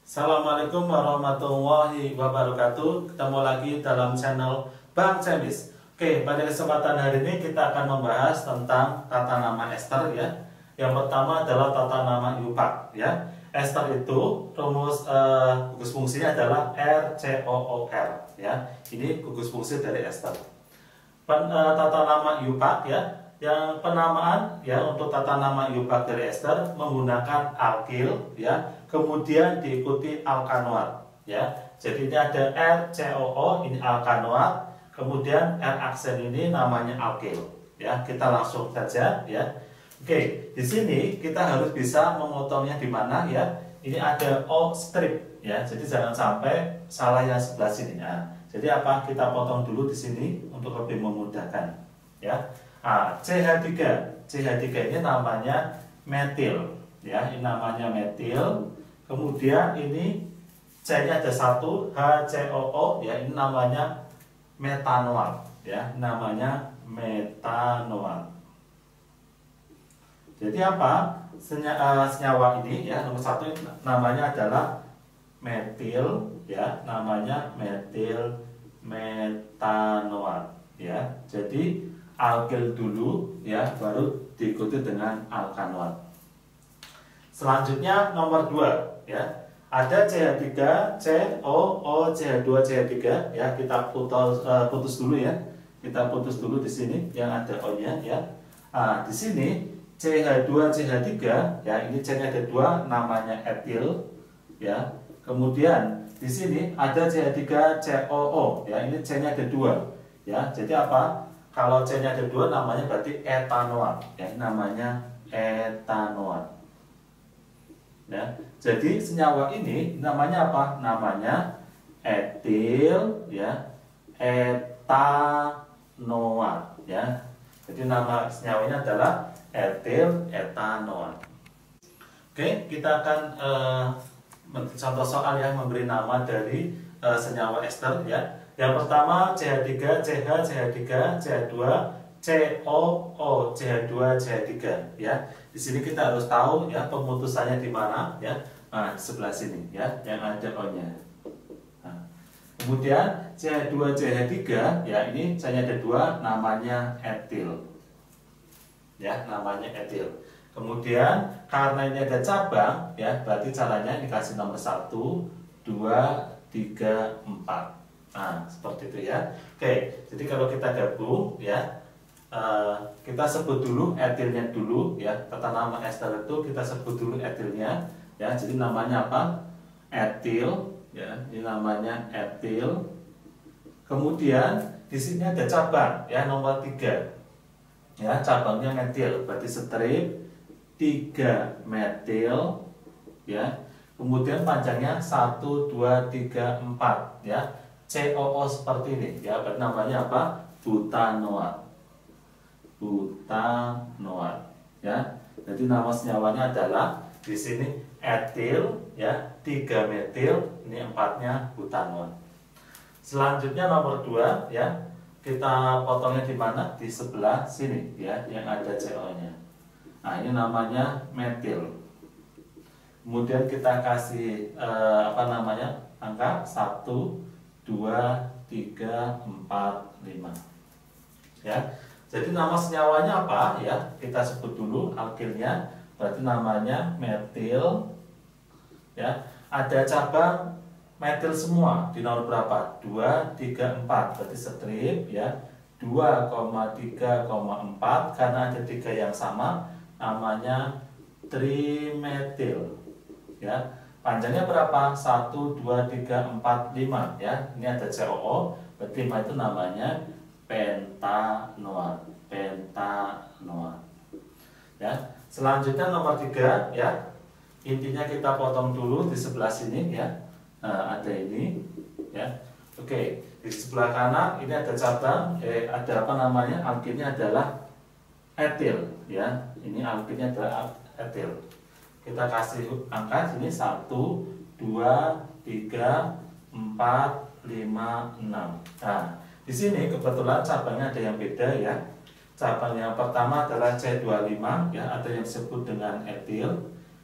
Assalamualaikum warahmatullahi wabarakatuh. Ketemu lagi dalam channel Bang Cemis. Oke, pada kesempatan hari ini kita akan membahas tentang tata nama ester ya. Yang pertama adalah tata nama yupak ya. Ester itu rumus gugus fungsinya adalah RCOOR ya. Ini gugus fungsi dari ester. Tata nama yupak ya. Yang penamaan ya untuk tata nama yupak dari ester menggunakan alkil ya, kemudian diikuti alkanoat ya. Jadi ini ada RCOO, ini alkanoat, kemudian R aksen ini namanya alkil ya. Kita langsung saja ya. Oke, di sini kita harus bisa memotongnya di mana ya. Ini ada O strip ya. Jadi jangan sampai salah yang sebelah sini ya. Jadi apa? Kita potong dulu di sini untuk lebih memudahkan ya. CH3 ini namanya metil ya, ini namanya metil. Kemudian ini C-nya ada satu, HCOO ya, ini namanya metanoat ya, namanya metanoat. Jadi apa? Senyawa ini ya, nomor satu namanya adalah metil ya, namanya metil metanoat ya. Jadi alkil dulu ya, baru diikuti dengan alkanoat. Selanjutnya nomor 2 ya. Ada CH3, COO, CH2, CH3 ya. Kita putus dulu ya. Kita putus dulu di sini yang ada O-nya ya. Di sini CH2, CH3 ya, ini C-nya ada 2 namanya etil ya. Kemudian di sini ada CH3, COO ya, ini C-nya ada 2 ya. Jadi apa? Kalau C-nya ada 2 namanya berarti etanoat ya, namanya etanoat ya. Jadi senyawa ini namanya apa? Namanya etil ya, etanoat ya. Jadi nama senyawanya adalah etil etanoat. Oke, kita akan contoh soal yang memberi nama dari senyawa ester ya. Yang pertama CH3, CH, CH3, CH2, COO, CH2, CH3 ya. Di sini kita harus tahu ya pemutusannya di mana ya. Di sebelah sini ya, yang ada O-nya. Kemudian CH2, CH3 ya, ini C-nya ada 2 namanya etil. Ya, namanya etil. Kemudian karena ini ada cabang ya, berarti caranya dikasih nomor 1, 2, 3, 4. Seperti itu ya. Oke, jadi kalau kita gabung ya, kita sebut dulu etilnya dulu ya. Tata nama ester itu kita sebut dulu etilnya ya. Jadi namanya apa? Etil ya. Ini namanya etil. Kemudian di sini ada cabang ya, nomor 3 ya, cabangnya metil, berarti strip 3 metil ya. Kemudian panjangnya 1, 2, 3, 4 ya. COO seperti ini ya, namanya apa? Butanoat. Butanoat ya. Jadi nama senyawanya adalah di sini etil ya, 3 metil, ini 4-nya butanoat. Selanjutnya nomor 2 ya. Kita potongnya di mana? Di sebelah sini ya, yang ada CO-nya. Ini namanya metil. Kemudian kita kasih angka 1, 2, 3, 4, 5 ya. Jadi nama senyawanya apa ya, kita sebut dulu alkilnya, berarti namanya metil ya. Ada cabang metil semua di nomor berapa? 2, 3, 4, berarti strip ya, 2,3,4 karena ada 3 yang sama namanya trimetil ya. Panjangnya berapa? 1, 2, 3, 4, 5 ya. Ini ada COO, berarti 5 itu namanya pentanoat. Pentanoat ya. Selanjutnya nomor 3 ya. Intinya kita potong dulu di sebelah sini ya. Ada ini ya. Oke, di sebelah kanan ini ada cabang, ada apa namanya? Alkilnya adalah etil ya. Ini alkilnya adalah etil. Kita kasih angka sini 1, 2, 3, 4, 5, 6. Di sini kebetulan cabangnya ada yang beda ya. Cabang yang pertama adalah C25 ya, ada yang disebut dengan etil.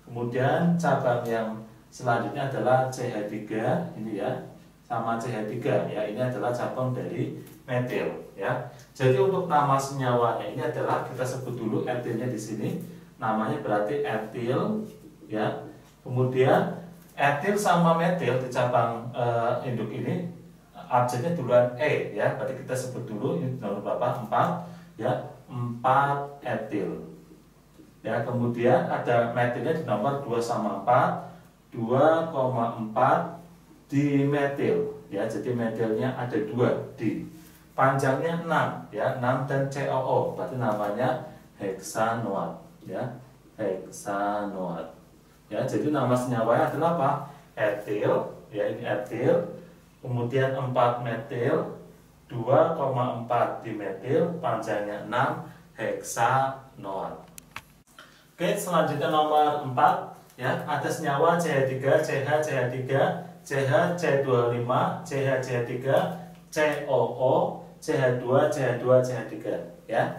Kemudian cabang yang Selanjutnya adalah CH3 ini ya, sama CH3 ya, ini adalah cabang dari metil ya. Jadi untuk nama senyawanya ini adalah kita sebut dulu etilnya di sini, namanya berarti etil ya. Kemudian etil sama metil di cabang induk ini abjadnya duluan E ya, berarti kita sebut dulu ini nomor berapa? 4 ya, 4 etil ya. Kemudian ada metilnya di nomor 2 sama 4, 2,4 dimetil ya. Jadi metilnya ada 2 di, panjangnya 6 ya, 6 dan COO, berarti namanya heksanoat ya, heksanoat ya. Jadi nama senyawanya adalah apa? Etil ya, ini etil, kemudian 4 metil, 2,4 dimetil, panjangnya 6, heksanoat. Oke, selanjutnya nomor 4 ya, ada senyawa CH3, CH, CH3, CH, CH25, CH, CH3, COO, CH2, CH2, CH3 ya.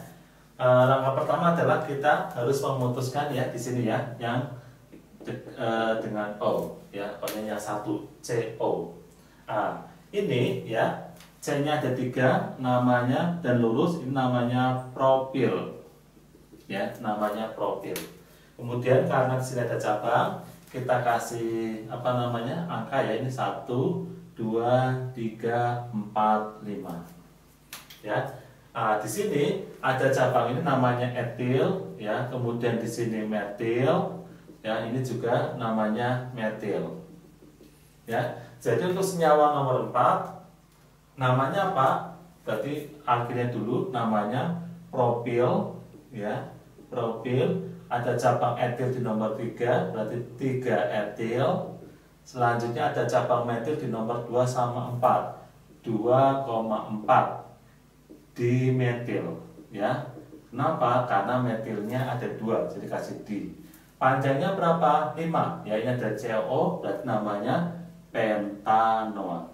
Langkah pertama adalah kita harus memutuskan ya di sini ya, yang dengan O ya, O-nya yang satu, CO. Ini ya, C-nya ada 3, namanya dan lurus, ini namanya propil ya, namanya propil. Kemudian karena di sini ada cabang, kita kasih apa namanya angka ya, ini 1, 2, 3, 4, 5 ya. Di sini ada cabang ini namanya etil ya, kemudian di sini metil ya, ini juga namanya metil ya. Jadi untuk senyawa nomor 4 namanya apa? Berarti akhirnya dulu namanya propil ya, propil. Ada cabang etil di nomor 3, berarti 3 etil. Selanjutnya ada cabang metil di nomor 2 sama 4, 2,4 dimetil ya. Kenapa? Karena metilnya ada 2, jadi kasih di. Panjangnya berapa? 5 ya, ini ada COO, berarti namanya pentanoat.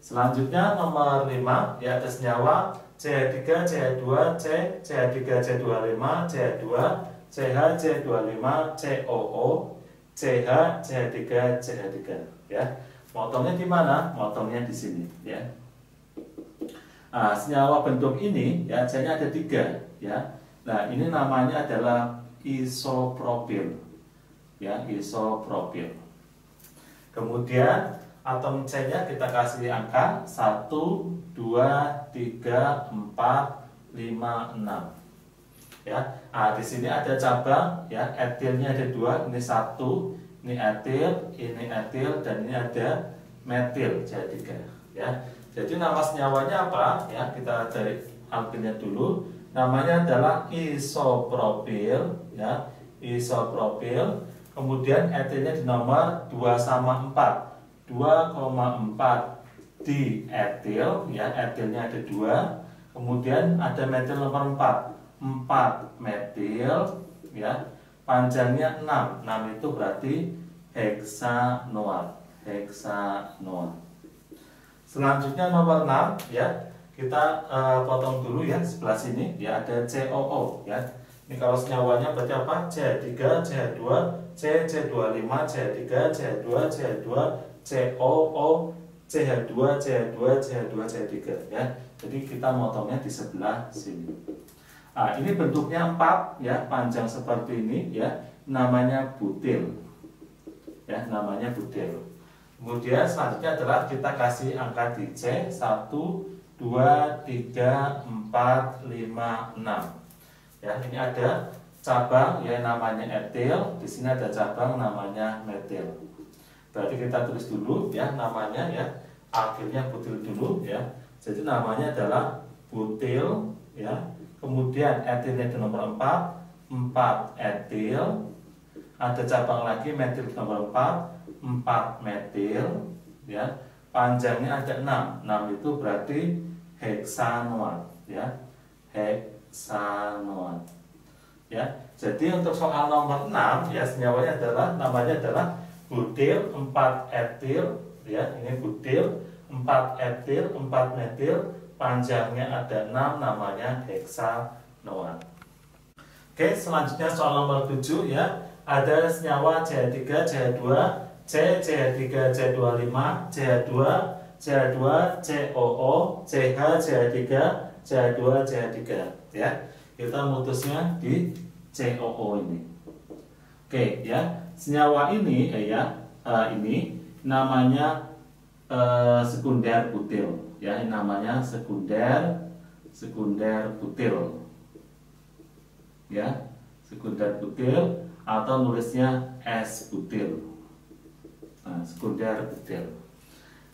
Selanjutnya nomor 5 ya, ada senyawa CH3, CH2, C, CH3, C25, CH2, CH, C25, COO, CH, CH3, CH3 ya. Motongnya di mana? Motongnya di sini ya. Senyawa bentuk ini ya, C-nya ada 3 ya. Nah, ini namanya adalah isopropil ya, isopropil. Kemudian atom C-nya kita kasih angka 1, 2, 3, 4, 5, 6 ya. Di sini ada cabang ya, etilnya ada 2, ini 1, ini etil, dan ini ada metil, jadi 3 ya. Jadi nama senyawanya apa ya, kita dari alkilnya dulu, namanya adalah isopropil ya, isopropil. Kemudian etilnya di nomor 2 sama 4, 2,4 di etil ya, etilnya ada 2. Kemudian ada metil nomor 4, 4 metil ya, panjangnya 6, 6 itu berarti heksanoat, heksanoat. Selanjutnya nomor 6 ya, kita potong dulu ya, sebelah sini ya ada COO ya. Ini kalau senyawanya berarti apa? CH3, CH2, C, C25, CH3, CH2, CH2, COO, CH2, CH2, CH2, CH3 ya. Jadi kita motongnya di sebelah sini. Ini bentuknya 4 ya, panjang seperti ini ya, namanya butil ya, namanya butil. Kemudian selanjutnya adalah kita kasih angka di C, 1, 2, 3, 4, 5, 6 ya. Ini ada cabang ya, namanya etil, di sini ada cabang namanya metil. Berarti kita tulis dulu ya namanya ya, akhirnya butil dulu ya. Jadi namanya adalah butil ya. Kemudian etilnya di nomor 4, 4 etil. Ada cabang lagi metil di nomor 4, 4 metil ya. Panjangnya ada 6, 6 itu berarti heksanoat ya, heksanoat ya. Jadi untuk soal nomor 6 ya, senyawanya adalah namanya adalah butil 4 etil ya, ini butil 4 etil 4 metil, panjangnya ada 6, namanya heksanoat. Oke, selanjutnya soal nomor 7 ya. ada senyawa CH3, CH2, C, CH3, CH25, CH2, CH2, COO, CH, CH3, CH2, CH3 ya. Kita mutusnya di COO ini. Oke ya. Senyawa ini ini namanya sekunder butil ya, ini namanya sekunder butil ya, sekunder butil atau nulisnya S butil. Nah, sekunder butil.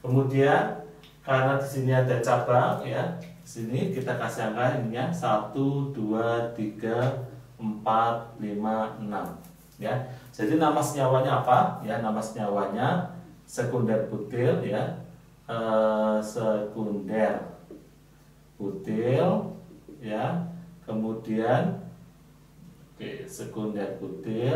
Kemudian karena di sini ada cabang ya, di sini kita kasih angka ininya 1, 2, 3, 4, 5, 6 ya. Jadi nama senyawanya apa? Ya, nama senyawanya sekunder butil ya. Sekunder butil ya. Kemudian sekunder butil,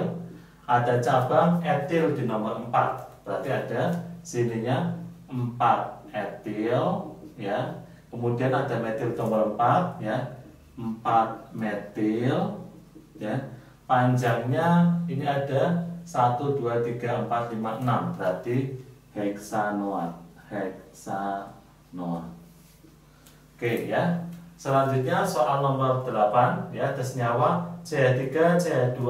ada cabang etil di nomor 4. Berarti ada sininya 4 etil ya. Kemudian ada metil nomor 4 ya. 4 metil ya. Panjangnya ini ada 1, 2, 3, 4, 5, 6. Berarti heksanoat. Oke ya. Selanjutnya soal nomor 8 ya, ada senyawa CH3, CH2,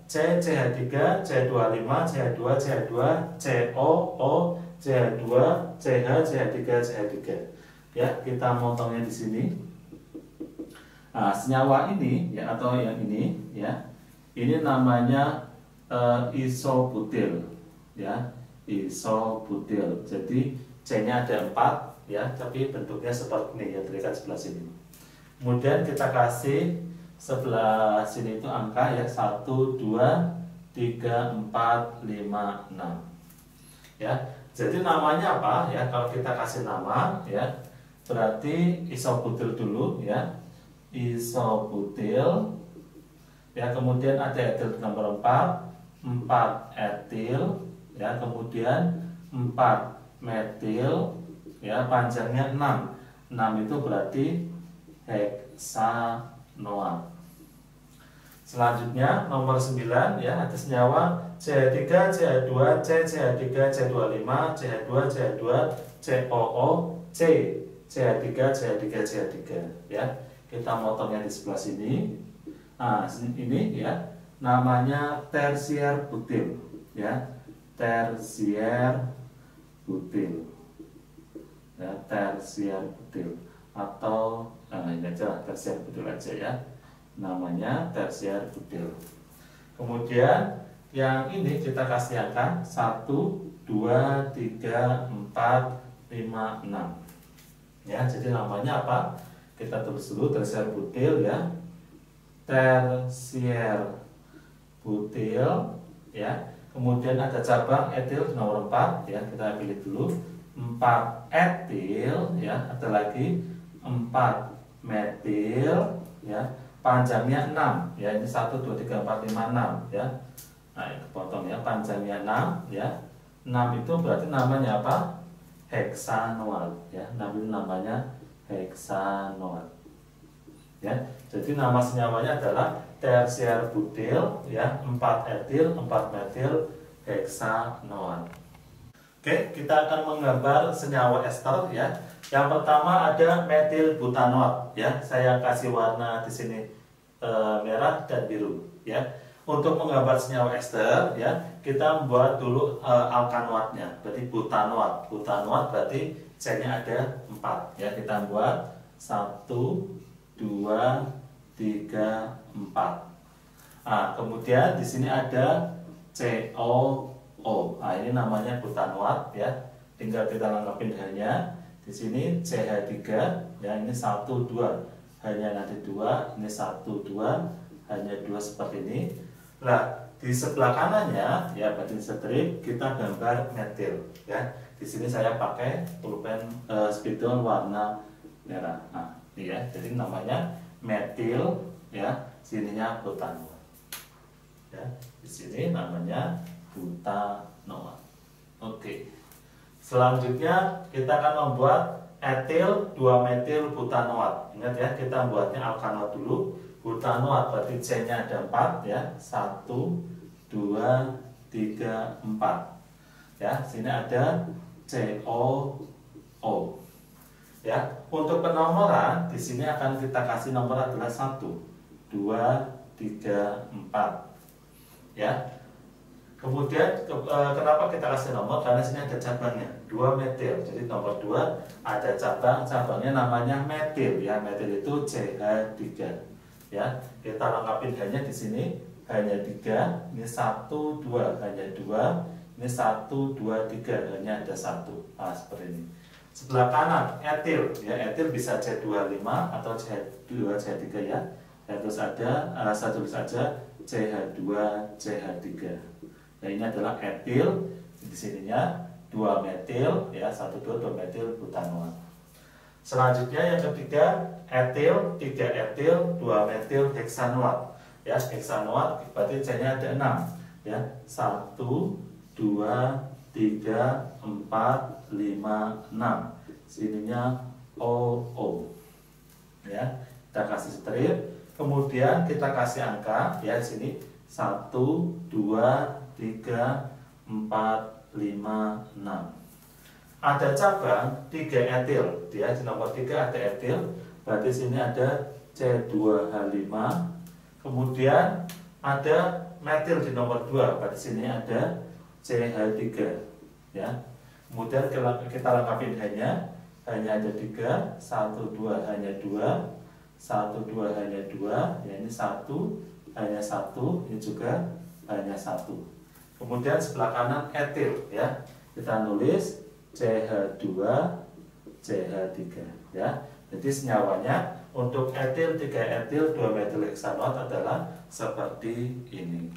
C, CH3, CH25, CH2, CH2, COO, CH2, CH, CH3, CH3. Ya, kita motongnya di sini. Nah, senyawa ini ya, atau yang ini ya, ini namanya isobutil ya, isobutil. Jadi C-nya ada 4 ya, tapi bentuknya seperti ini ya, terikat sebelah sini. Kemudian kita kasih sebelah sini itu angka ya, 1, 2, 3, 4, 5, 6 ya. Jadi namanya apa ya, kalau kita kasih nama ya, berarti isobutil dulu ya, isobutil ya. Kemudian ada etil nomor 4 etil ya. Kemudian 4 metil ya, panjangnya 6 itu berarti heksanoat. Selanjutnya nomor 9 ya, ada senyawa CH3, CH2, C, CH3, C25, CH2, CH2, COO, C, CH3, CH3, CH3 ya. Kita motongnya di sebelah sini. Nah, ini ya namanya tersier butil ya, tersier butil ya, tersier butil atau ini aja tersier butil aja ya, namanya tersier butil. Kemudian yang ini kita kasih angka 1, 2, 3, 4, 5, 6 ya. Jadi namanya apa? Kita tulis dulu tersier butil ya, tersier butil ya. Kemudian ada cabang etil nomor 4 ya, kita pilih dulu 4 etil ya. Ada lagi 4 metil ya, panjangnya 6 ya. Ini 1, 2, 3, 4, 5, 6 ya. Nah, itu potong ya, panjangnya 6 ya. 6 itu berarti namanya apa? Heksanoat ya. Namanya heksanoat ya. Jadi nama senyawanya adalah tersier butil ya, 4 etil, 4 metil heksanoat. Oke, kita akan menggambar senyawa ester ya. Yang pertama ada metil butanoat ya. Saya kasih warna di sini merah dan biru ya. Untuk menggambar senyawa ester ya, kita membuat dulu alkanoatnya. Berarti butanoat. Butanoat berarti C-nya ada 4 ya. Kita buat 1, 2, 3, 4. Nah, kemudian di sini ada COO. Nah, ini namanya butanoat ya. Tinggal kita lengkapin hanya. Di sini CH3 ya, ini 1, 2. Hanya nanti 2, ini 1, 2, hanya 2 seperti ini. Nah, di sebelah kanannya ya, berarti strip kita gambar metil ya. Di sini saya pakai pulpen spidol warna merah. Nah, ini ya. Jadi namanya metil ya, sininya butanoat. Ya, di sini namanya butanoat. Oke. Selanjutnya kita akan membuat etil 2 metil butanoat. Ingat ya, kita buatnya alkanoat dulu. Butanoat berarti C-nya ada 4 ya. 1, 2, 2, 3, 4. Ya, sini ada COO. Ya, untuk penomoran di sini akan kita kasih nomor adalah 1, 2, 3, 4. Ya. Kemudian kenapa kita kasih nomor? Karena sini ada cabangnya 2 metil. Jadi nomor 2 ada cabangnya namanya metil ya. Metil itu CH3. Ya, kita lengkapin hanya di sini hanya 3. Ini 1, 2 hanya 2. Ini 1, 2, 3 hanya ada 1. Nah, seperti ini. Sebelah kanan etil ya, etil bisa C25 atau CH2 CH3 ya. Dan terus ada saya tulis saja CH2 CH3. Nah, ini adalah etil, di sininya 2 metil ya, 1, 2, 2 metil butanoat. Selanjutnya yang ketiga etil, 3 etil, 2 metil heksanoat. Ya, heksanoat berarti C-nya ada 6 ya. 1, 2, 3, 4, 5, 6. Sininya OO. Ya, kita kasih strip, kemudian kita kasih angka ya di sini 1, 2, 3, 4, 5, 6. Ada cabang 3 etil, dia di nomor 3 ada etil, berarti sini ada C2H5. Kemudian ada metil di nomor 2, berarti sini ada CH3 ya. Kemudian kita lengkapin hanya ada 3, 1, 2 hanya 2, 1, 2 hanya 2, ya ini 1 hanya 1, ini juga hanya 1. Kemudian sebelah kanan etil ya. Kita nulis CH2 CH3 ya. Jadi senyawanya untuk etil 3 etil 2 metil heksanoat adalah seperti ini.